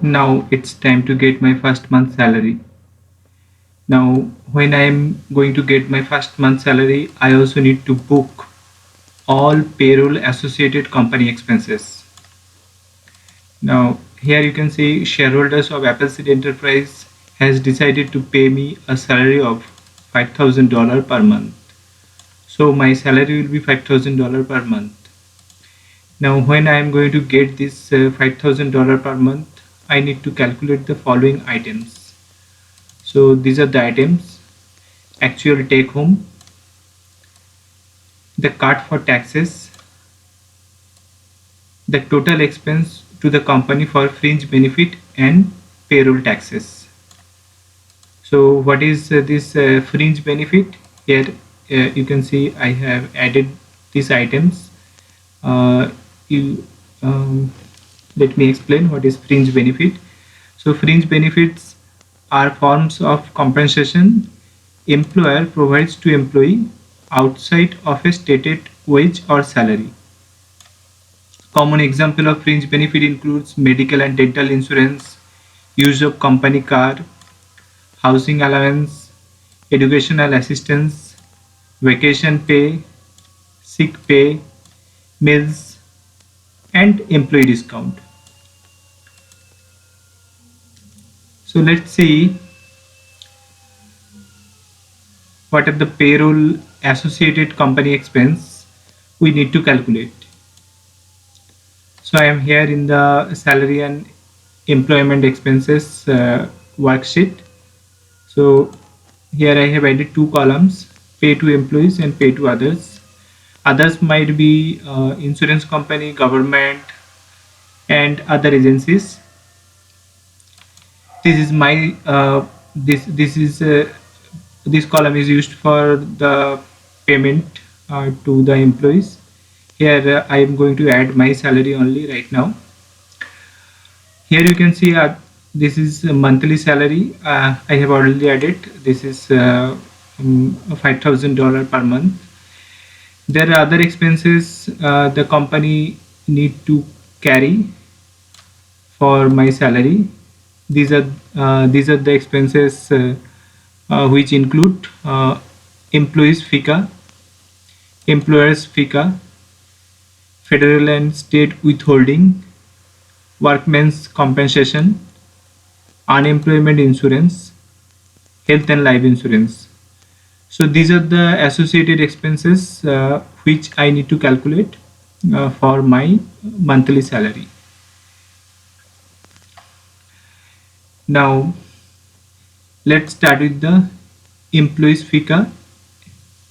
Now it's time to get my first month salary. Now, when I'm going to get my first month salary, I also need to book all payroll associated company expenses. Now, here you can see shareholders of Appleseed Enterprise has decided to pay me a salary of $5,000 per month. So my salary will be $5,000 per month. Now, when I am going to get this $5,000 per month, I need to calculate the following items. So these are the items: actual take home, the cut for taxes, the total expense to the company for fringe benefit and payroll taxes. So what is this fringe benefit? Here you can see I have added these items. Uh, you Let me explain what is fringe benefit. So fringe benefits are forms of compensation employer provides to employee outside of a stated wage or salary. Common example of fringe benefit includes medical and dental insurance, use of company car, housing allowance, educational assistance, vacation pay, sick pay, meals, and employee discount. So let's see what are the payroll associated company expense we need to calculate. So I am here in the salary and employment expenses worksheet. So here I have added two columns: pay to employees and pay to others. Others might be insurance company, government, and other agencies. This is my this is this column is used for the payment to the employees. Here I am going to add my salary only right now. Here you can see this is a monthly salary. I have already added. This is $5,000 per month. There are other expenses the company need to carry for my salary. These are the expenses which include employees FICA, employers FICA, federal and state withholding, workmen's compensation, unemployment insurance, health and life insurance. So these are the associated expenses which I need to calculate for my monthly salary. Now let's start with the employees FICA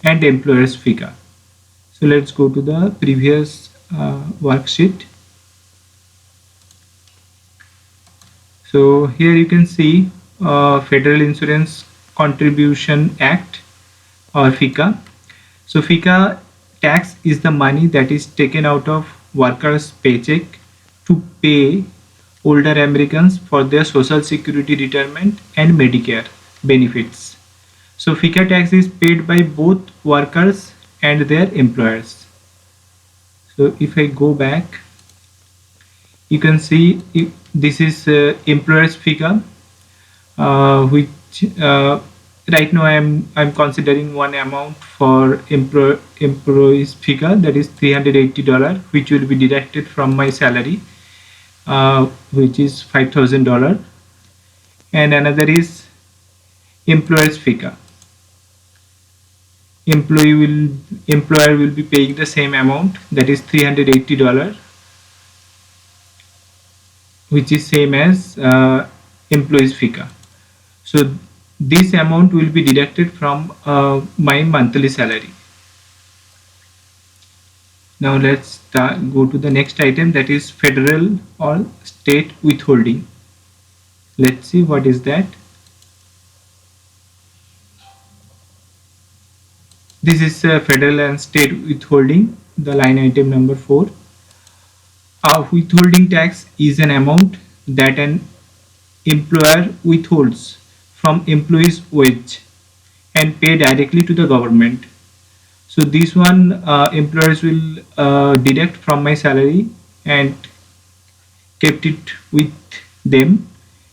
and employers FICA. So let's go to the previous worksheet. So here you can see Federal Insurance Contribution Act or FICA. So FICA tax is the money that is taken out of workers' paycheck to pay older Americans for their social security retirement and Medicare benefits. So FICA tax is paid by both workers and their employers. So if I go back, you can see this is employers FICA, which right now I'm considering one amount for employees FICA, that is $380, which will be deducted from my salary, which is $5,000, and another is employers FICA. Employer will be paying the same amount, that is $380, which is same as employees FICA. So this amount will be deducted from my monthly salary. Now let's go to the next item, that is federal or state withholding. Let's see what is that. This is federal and state withholding, the line item number 4. A withholding tax is an amount that an employer withholds from employees' wage and pay directly to the government. So this one employers will deduct from my salary and kept it with them,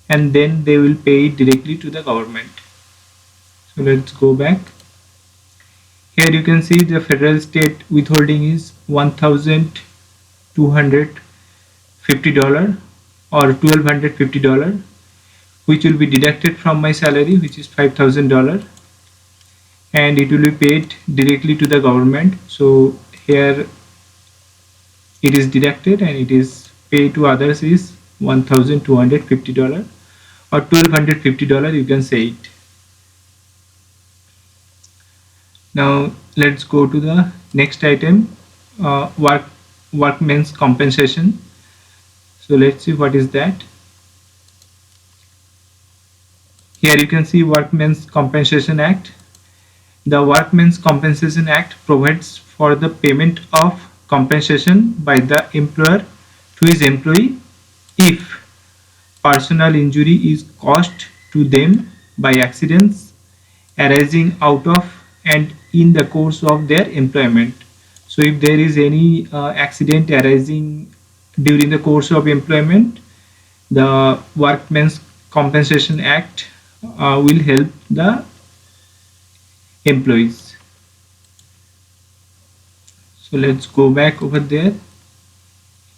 and then they will pay it directly to the government. So let's go back. Here you can see the federal state withholding is $1,250 or $1,250, which will be deducted from my salary, which is $5,000, and it will be paid directly to the government. So here it is deducted and it is paid to others is $1,250 or $1,250, you can say it. Now let's go to the next item, workmen's compensation. So let's see what is that. Here you can see Workmen's Compensation Act. The Workmen's Compensation Act provides for the payment of compensation by the employer to his employee if personal injury is caused to them by accidents arising out of and in the course of their employment. So if there is any accident arising during the course of employment, the Workmen's Compensation Act will help the employees. So let's go back over there.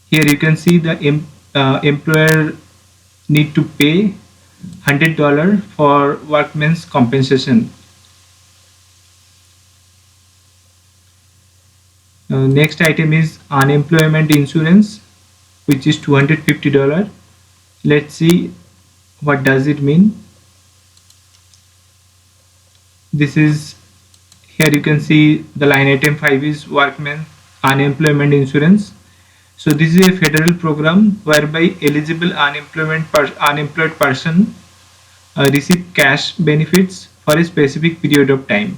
Here you can see the employer need to pay $100 for workmen's compensation. Next item is unemployment insurance, which is $250. Let's see what does it mean. This is, here you can see the line item 5 is workmen unemployment insurance. So this is a federal program whereby eligible unemployed person receive cash benefits for a specific period of time.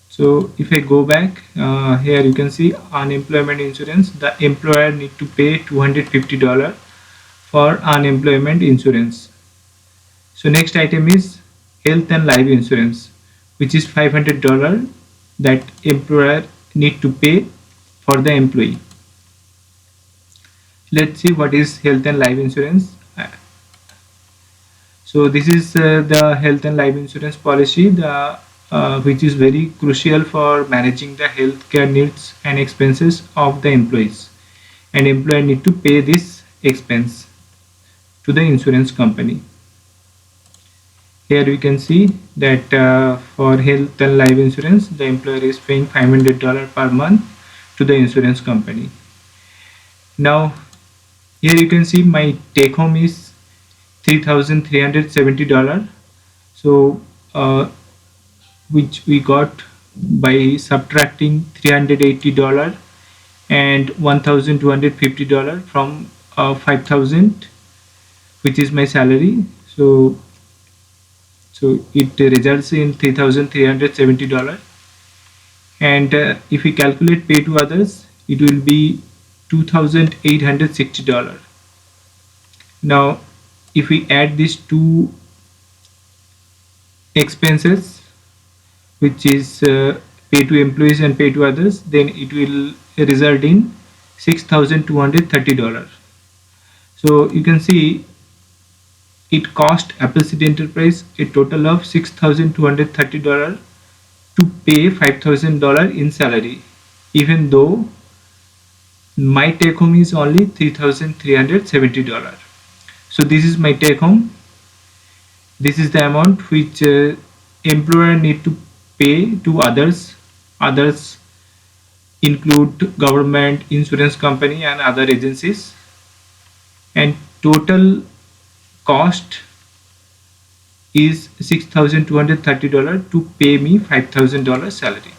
So if I go back, here you can see unemployment insurance. The employer need to pay $250 for unemployment insurance. So next item is health and life insurance, which is $500 that employer need to pay for the employee. Let's see what is health and life insurance. So this is the health and life insurance policy, which is very crucial for managing the healthcare needs and expenses of the employees, and employer need to pay this expense to the insurance company. Here we can see that for health and life insurance, the employer is paying $500 per month to the insurance company. Now here you can see my take home is $3,370. So which we got by subtracting $380 and $1,250 from 5,000, which is my salary. So it results in $3,370, and if we calculate pay to others, it will be $2,860. Now if we add these two expenses, which is pay to employees and pay to others, then it will result in $6,230. So you can see it cost Appleseed Enterprise a total of $6,230 to pay $5,000 in salary, even though my take home is only $3,370. So this is my take home. This is the amount which employer need to pay to others. Others include government, insurance company and other agencies, and total cost is $6,230 to pay me $5,000 salary.